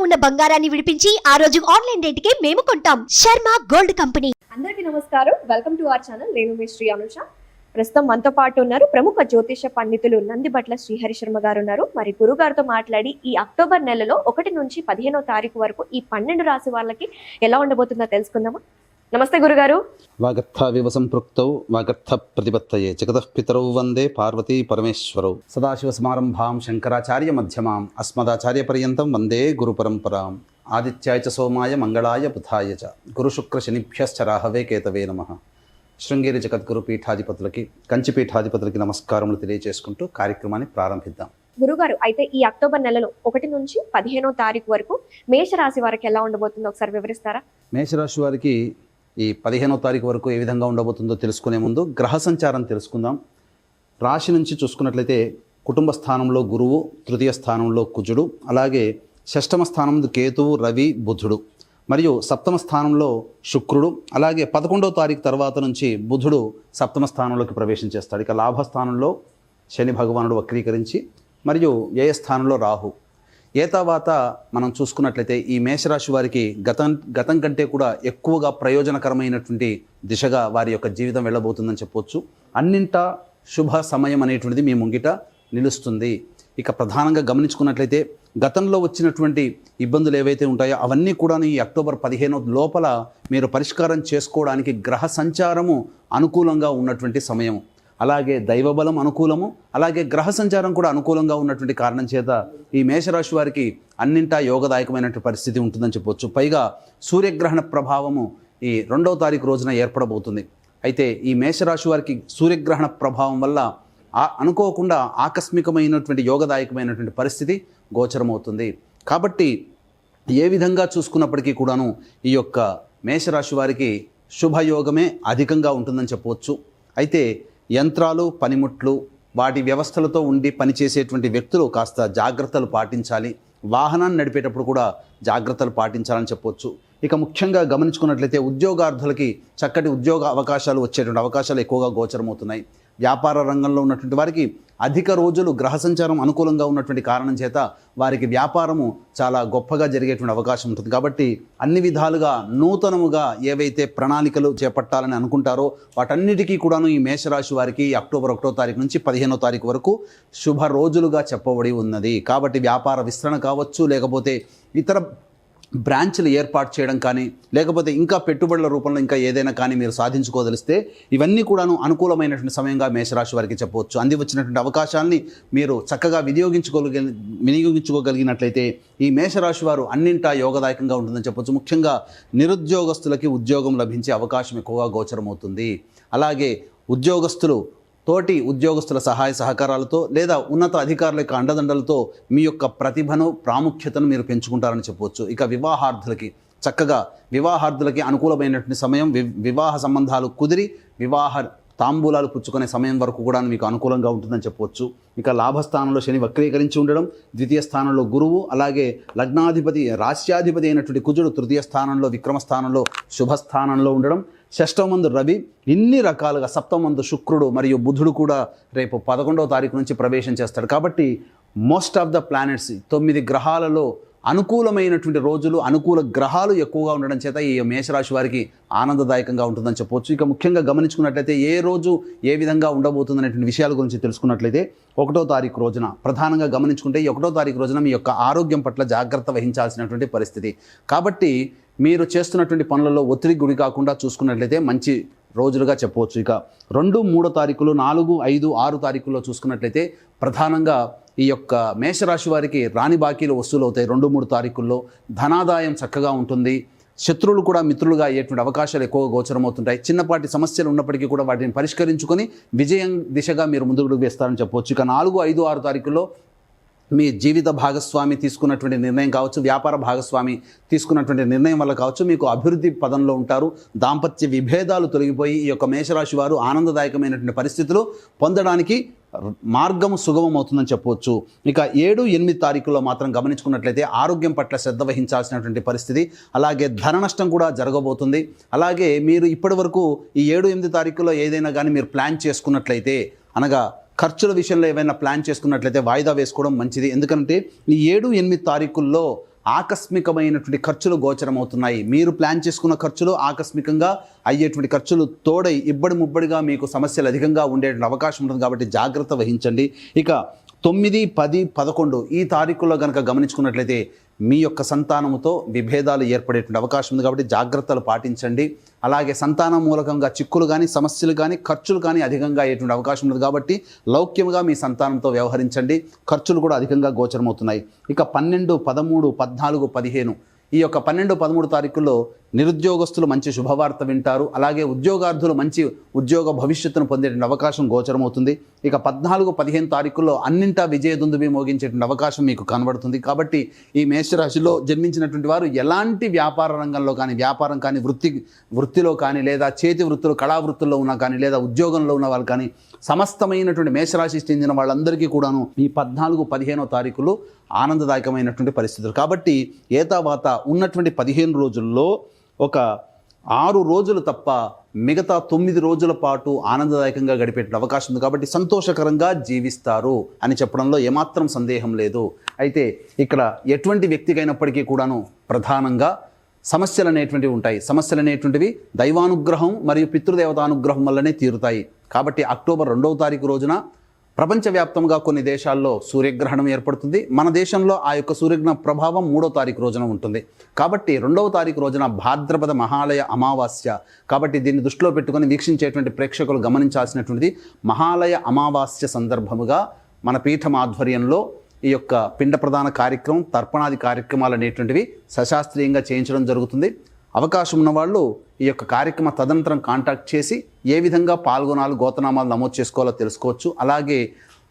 ఉన్న బంగారాన్ని విడిపించి ఆ రోజు ఆన్లైన్ రేటుకే మేము కొంటాం. Sharma gold company. అందరికీ నమస్కారం. Welcome to our channel. నేను మీ శ్రీ అనుష. ప్రస్తుతం మనతో పాటు ఉన్నారు ప్రముఖ జ్యోతిష పండితులు నందిబట్ల శ్రీహరి శర్మ గారు ఉన్నారు. మరి గురుగారితో మాట్లాడి ఈ అక్టోబర్ నెలలో 1 నుంచి 15వ తారీఖు వరకు ఈ 12 రాశి వాళ్ళకి ఎలా ఉండబోతుందో తెలుసుకుందామా? నమస్తే గురుగారు. వాగర్థావివ సంపృక్తౌ వాగర్థ ప్రతిపత్తయే జగతః పితరౌ వందే పార్వతీ పరమేశ్వరౌ సదాశివ సమారంభాం శంకరాచార్య మధ్యమాం అస్మదాచార్య పర్యంతం వందే గురు పరంపరాం. ఆదిత్యాయ చ సోమాయ మంగళాయ బుధాయ చ గురు శుక్ర శనిభ్యశ్చ రాహవే కేతవే నమః. శృంగేరి జగద్గురు పీఠాధిపతులకి కంచి పీఠాధిపతులకి నమస్కారములు తెలియజేసుకుంటూ కార్యక్రమాన్ని ప్రారంభిద్దాం. గురుగారు, అయితే ఈ అక్టోబర్ నెలలో 1 నుంచి 15వ తారీఖు వరకు మేషరాశి వారికి ఎలా ఉండబోతుందో ఒకసారి వివరిస్తారా? మేషరాశి వారికి ఈ 15వ తారీఖు వరకు ఏ విధంగా ఉండబోతుందో తెలుసుకునే ముందు గ్రహ సంచారం తెలుసుకుందాం. రాశి నుంచి చూసుకున్నట్లయితే కుటుంబ స్థానంలో గురువు, తృతీయ స్థానంలో కుజుడు, అలాగే షష్టమ స్థానం కేతువు, రవి, బుధుడు, మరియు సప్తమ స్థానంలో శుక్రుడు, అలాగే 11వ తారీఖు తర్వాత నుంచి బుధుడు సప్తమ స్థానంలోకి ప్రవేశం చేస్తాడు. ఇక లాభస్థానంలో శని భగవానుడు వక్రీకరించి మరియు వ్యయ స్థానంలో రాహు. తర్వాత మనం చూసుకున్నట్లయితే ఈ మేషరాశి వారికి గతం కంటే కూడా ఎక్కువగా ప్రయోజనకరమైనటువంటి దిశగా వారి యొక్క జీవితం వెళ్ళబోతుందని చెప్పవచ్చు. అన్నింటా శుభ సమయం అనేటువంటిది మీ ముంగిట నిలుస్తుంది. ఇక ప్రధానంగా గమనించుకున్నట్లయితే గతంలో వచ్చినటువంటి ఇబ్బందులు ఏవైతే ఉంటాయో అవన్నీ కూడా ఈ అక్టోబర్ 15 లోపల మీరు పరిష్కారం చేసుకోవడానికి గ్రహ సంచారము అనుకూలంగా ఉన్నటువంటి సమయం, అలాగే దైవబలం అనుకూలము, అలాగే గ్రహ సంచారం కూడా అనుకూలంగా ఉన్నటువంటి కారణం చేత ఈ మేషరాశి వారికి అన్నింటా యోగదాయకమైనటువంటి పరిస్థితి ఉంటుందని చెప్పవచ్చు. పైగా సూర్యగ్రహణ ప్రభావము ఈ 2వ తారీఖు రోజున ఏర్పడబోతుంది. అయితే ఈ మేషరాశి వారికి సూర్యగ్రహణ ప్రభావం వల్ల అనుకోకుండా ఆకస్మికమైనటువంటి యోగదాయకమైనటువంటి పరిస్థితి గోచరమవుతుంది. కాబట్టి ఏ విధంగా చూసుకున్నప్పటికీ కూడాను ఈ యొక్క మేషరాశి వారికి శుభయోగమే అధికంగా ఉంటుందని చెప్పవచ్చు. అయితే యంత్రాలు, పనిముట్లు, వాటి వ్యవస్థలతో ఉండి పనిచేసేటువంటి వ్యక్తులు కాస్త జాగ్రత్తలు పాటించాలి. వాహనాన్ని నడిపేటప్పుడు కూడా జాగ్రత్తలు పాటించాలని చెప్పవచ్చు. ఇక ముఖ్యంగా గమనించుకున్నట్లయితే ఉద్యోగార్థులకి చక్కటి ఉద్యోగ అవకాశాలు వచ్చేటువంటి అవకాశాలు ఎక్కువగా గోచరమవుతున్నాయి. వ్యాపార రంగంలో ఉన్నటువంటి వారికి అధిక రోజులు గ్రహ సంచారం అనుకూలంగా ఉన్నటువంటి కారణం చేత వారికి వ్యాపారము చాలా గొప్పగా జరిగేటువంటి అవకాశం ఉంటుంది. కాబట్టి అన్ని విధాలుగా నూతనముగా ఏవైతే ప్రణాళికలు చేపట్టాలని అనుకుంటారో వాటన్నిటికీ కూడాను ఈ మేషరాశి వారికి అక్టోబర్ 1వ తారీఖు నుంచి 15వ తారీఖు వరకు శుభ రోజులుగా చెప్పబడి ఉన్నది. కాబట్టి వ్యాపార విస్తరణ కావచ్చు, లేకపోతే ఇతర బ్రాంచ్లు ఏర్పాటు చేయడం కానీ, లేకపోతే ఇంకా పెట్టుబడుల రూపంలో ఇంకా ఏదైనా కానీ మీరు సాధించుకోదలిస్తే ఇవన్నీ కూడాను అనుకూలమైనటువంటి సమయంగా మేషరాశి వారికి చెప్పవచ్చు. అంది వచ్చినటువంటి అవకాశాలని మీరు చక్కగా వినియోగించుకోగలిగినట్లయితే ఈ మేషరాశి వారు అన్నింటా యోగదాయకంగా ఉంటుందని చెప్పవచ్చు. ముఖ్యంగా నిరుద్యోగస్తులకి ఉద్యోగం లభించే అవకాశం ఎక్కువగా గోచరమవుతుంది. అలాగే తోటి ఉద్యోగస్తుల సహాయ సహకారాలతో లేదా ఉన్నత అధికారుల యొక్క అండదండలతో మీ యొక్క ప్రతిభను, ప్రాముఖ్యతను మీరు పెంచుకుంటారని చెప్పవచ్చు. ఇక వివాహార్థులకి అనుకూలమైనటువంటి సమయం, వివాహ సంబంధాలు కుదిరి వివాహ తాంబూలాలు పుచ్చుకునే సమయం వరకు కూడా మీకు అనుకూలంగా ఉంటుందని చెప్పవచ్చు. ఇక లాభస్థానంలో శని వక్రీకరించి ఉండడం, ద్వితీయ స్థానంలో గురువు, అలాగే లగ్నాధిపతి, రాశ్యాధిపతి అయినటువంటి కుజుడు తృతీయ స్థానంలో, విక్రమస్థానంలో, శుభస్థానంలో ఉండడం, షష్టమందు రవి, ఇన్ని రకాలుగా సప్తమందు శుక్రుడు మరియు బుధుడు కూడా రేపు 11వ తారీఖు నుంచి ప్రవేశం చేస్తాడు. కాబట్టి మోస్ట్ ఆఫ్ ద ప్లానెట్స్ 9 గ్రహాలలో అనుకూలమైనటువంటి రోజులు, అనుకూల గ్రహాలు ఎక్కువగా ఉండడం చేత ఈ మేషరాశి వారికి ఆనందదాయకంగా ఉంటుందని చెప్పవచ్చు. ఇక ముఖ్యంగా గమనించుకున్నట్లయితే ఏ రోజు ఏ విధంగా ఉండబోతుందనేటువంటి విషయాల గురించి తెలుసుకున్నట్లయితే 1వ తారీఖు రోజున ప్రధానంగా గమనించుకుంటే ఈ 1వ తారీఖు రోజున మీ యొక్క ఆరోగ్యం పట్ల జాగ్రత్త వహించాల్సినటువంటి పరిస్థితి. కాబట్టి మీరు చేస్తున్నటువంటి పనులలో ఒత్తిడికి గురి కాకుండా చూసుకున్నట్లయితే మంచి రోజులుగా చెప్పవచ్చు. ఇక 2, 3 తారీఖులు, 4, 5, 6 తారీఖుల్లో చూసుకున్నట్లయితే ప్రధానంగా ఈ యొక్క మేషరాశి వారికి రాని బాకీలు వసూలు అవుతాయి. 2, 3 తారీఖుల్లో ధనాదాయం చక్కగా ఉంటుంది. శత్రువులు కూడా మిత్రులుగా అయ్యేటువంటి అవకాశాలు ఎక్కువగా గోచరమవుతుంటాయి. చిన్నపాటి సమస్యలు ఉన్నప్పటికీ కూడా వాటిని పరిష్కరించుకొని విజయం దిశగా మీరు ముందుకు వేస్తారని చెప్పవచ్చు. ఇక 4, 5, 6 తారీఖుల్లో మీ జీవిత భాగస్వామి తీసుకున్నటువంటి నిర్ణయం కావచ్చు, వ్యాపార భాగస్వామి తీసుకున్నటువంటి నిర్ణయం వల్ల కావచ్చు, మీకు అభివృద్ధి పదంలో ఉంటారు. దాంపత్య విభేదాలు తొలగిపోయి ఈ యొక్క మేషరాశి వారు ఆనందదాయకమైనటువంటి పరిస్థితులు పొందడానికి మార్గం సుగమం అవుతుందని చెప్పవచ్చు. ఇక 7, 8 తారీఖుల్లో మాత్రం గమనించుకున్నట్లయితే ఆరోగ్యం పట్ల శ్రద్ధ వహించాల్సినటువంటి పరిస్థితి, అలాగే ధన నష్టం కూడా జరగబోతుంది. అలాగే మీరు ఇప్పటి వరకు ఈ 7, 8 తారీఖుల్లో ఏదైనా కానీ మీరు ప్లాన్ చేసుకున్నట్లయితే, అనగా ఖర్చుల విషయంలో ఏమైనా ప్లాన్ చేసుకున్నట్లయితే వాయిదా వేసుకోవడం మంచిది. ఎందుకంటే ఈ 7, 8 తారీఖుల్లో ఆకస్మికమైనటువంటి ఖర్చులు గోచరమవుతున్నాయి. మీరు ప్లాన్ చేసుకున్న ఖర్చులు ఆకస్మికంగా అయ్యేటువంటి ఖర్చులు తోడై ఇబ్బడి ముబ్బడిగా మీకు సమస్యలు అధికంగా ఉండేటువంటి అవకాశం ఉంటుంది. కాబట్టి జాగ్రత్త వహించండి. ఇక 9, 10, 11 ఈ తారీఖుల్లో కనుక గమనించుకున్నట్లయితే మీ యొక్క సంతానముతో విభేదాలు ఏర్పడేటువంటి అవకాశం ఉంది. కాబట్టి జాగ్రత్తలు పాటించండి. అలాగే సంతానం మూలకంగా చిక్కులు కానీ సమస్యలు కానీ ఖర్చులు కానీ అధికంగా అయ్యేటువంటి అవకాశం ఉంది. కాబట్టి లౌక్యంగా మీ సంతానంతో వ్యవహరించండి. ఖర్చులు కూడా అధికంగా గోచరమవుతున్నాయి. ఇక 12, 13, 14, 15 ఈ యొక్క 12, 13 తారీఖుల్లో నిరుద్యోగస్తులు మంచి శుభవార్త వింటారు. అలాగే ఉద్యోగార్థులు మంచి ఉద్యోగ భవిష్యత్తును పొందేటువంటి అవకాశం గోచరమవుతుంది. ఇక 14, 15 తారీఖుల్లో అన్నింటా విజయదుందుబి మోగించేటువంటి అవకాశం మీకు కనబడుతుంది. కాబట్టి ఈ మేషరాశిలో జన్మించినటువంటి వారు ఎలాంటి వ్యాపార రంగంలో కానీ వ్యాపారం కానీ వృత్తిలో కానీ లేదా చేతి వృత్తులు కళా వృత్తుల్లో ఉన్నా కానీ లేదా ఉద్యోగంలో ఉన్న వాళ్ళు కానీ సమస్తమైనటువంటి మేషరాశి చెందిన వాళ్ళందరికీ కూడాను ఈ 14, 15 తారీఖులు ఆనందదాయకమైనటువంటి పరిస్థితులు. కాబట్టి ఏతావాత ఉన్నటువంటి 15 రోజుల్లో ఒక 6 రోజులు తప్ప మిగతా 9 రోజుల పాటు ఆనందదాయకంగా గడిపే అవకాశం ఉంది. కాబట్టి సంతోషకరంగా జీవిస్తారు అని చెప్పడంలో ఏమాత్రం సందేహం లేదు. అయితే ఇక్కడ ఎటువంటి వ్యక్తికైనప్పటికీ కూడాను ప్రధానంగా సమస్యలు అనేటువంటివి ఉంటాయి. సమస్యలు అనేటువంటివి దైవానుగ్రహం మరియు పితృదేవతానుగ్రహం వల్లనే తీరుతాయి. కాబట్టి అక్టోబర్ 2వ తారీఖు రోజున ప్రపంచవ్యాప్తంగా కొన్ని దేశాల్లో సూర్యగ్రహణం ఏర్పడుతుంది. మన దేశంలో ఆ యొక్క సూర్యగ్రహణ ప్రభావం 3వ తారీఖు రోజున ఉంటుంది. కాబట్టి 2వ తారీఖు రోజున భాద్రపద మహాలయ అమావాస్య. కాబట్టి దీన్ని దృష్టిలో పెట్టుకొని వీక్షించేటువంటి ప్రేక్షకులు గమనించాల్సినటువంటిది మహాలయ అమావాస్య సందర్భముగా మన పీఠం ఆధ్వర్యంలో ఈ యొక్క పిండ ప్రదాన కార్యక్రమం తర్పణాది కార్యక్రమాలు అనేటువంటివి సశాస్త్రీయంగా చేయించడం జరుగుతుంది. అవకాశం ఉన్నవాళ్ళు ఈ యొక్క కార్యక్రమ తదనంతరం కాంటాక్ట్ చేసి ఏ విధంగా పాల్గొనాలి, గోతనామాలు నమోదు చేసుకోవాలో తెలుసుకోవచ్చు. అలాగే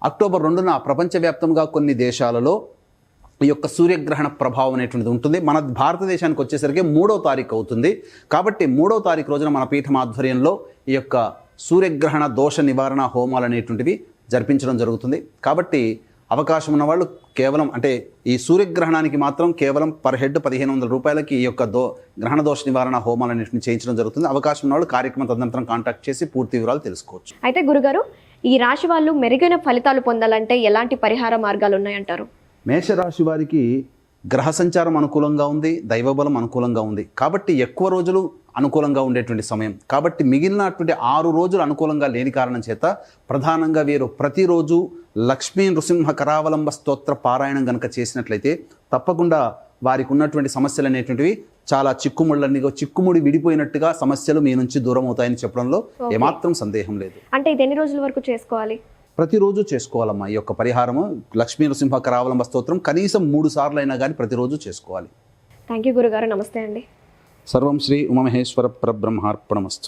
అక్టోబర్ 2న ప్రపంచవ్యాప్తంగా కొన్ని దేశాలలో ఈ యొక్క సూర్యగ్రహణ ప్రభావం అనేటువంటిది ఉంటుంది. మన భారతదేశానికి వచ్చేసరికి 3వ తారీఖు అవుతుంది. కాబట్టి 3వ తారీఖు రోజున మన పీఠం ఆధ్వర్యంలో ఈ యొక్క సూర్యగ్రహణ దోష నివారణ హోమాలు అనేటువంటివి జరిపించడం జరుగుతుంది. కాబట్టి అవకాశం ఉన్నవాళ్ళు కేవలం అంటే ఈ సూర్యగ్రహణానికి మాత్రం కేవలం పర్ హెడ్ 1500 రూపాయలకి ఈ యొక్క గ్రహణ దోష నివారణ హోమాలన్నింటినీ చేయించడం జరుగుతుంది. అవకాశం ఉన్నవాళ్ళు కార్యక్రమం తదనంతరం కాంటాక్ట్ చేసి పూర్తి వివరాలు తెలుసుకోవచ్చు. అయితే గురుగారు, ఈ రాశి వాళ్ళు మెరుగైన ఫలితాలు పొందాలంటే ఎలాంటి పరిహార మార్గాలు ఉన్నాయంటారు? మేషరాశి వారికి గ్రహ సంచారం అనుకూలంగా ఉంది, దైవబలం అనుకూలంగా ఉంది. కాబట్టి ఎక్కువ రోజులు అనుకూలంగా ఉండేటువంటి సమయం. కాబట్టి మిగిలినటువంటి 6 రోజులు అనుకూలంగా లేని కారణం చేత ప్రధానంగా వీరు ప్రతిరోజు లక్ష్మీ నృసింహ కరావలంబ స్తోత్ర పారాయణం కనుక చేసినట్లయితే తప్పకుండా వారికి ఉన్నటువంటి సమస్యలు అనేటువంటివి చాలా చిక్కుముడి విడిపోయినట్టుగా సమస్యలు మీ నుంచి దూరం అవుతాయని చెప్పడంలో ఏమాత్రం సందేహం లేదు. అంటే ఇది ఎన్ని రోజుల వరకు చేసుకోవాలి? ప్రతిరోజు చేసుకోవాలమ్మా. ఈ యొక్క పరిహారము లక్ష్మీ నృసింహ కరావలంబ స్తోత్రం కనీసం 3 సార్లు అయినా కానీ ప్రతిరోజు చేసుకోవాలి. థ్యాంక్ యూ గురుగారు. నమస్తే అండి. సర్వం శ్రీ ఉమామహేశ్వర పరబ్రహ్మార్పణమస్తు.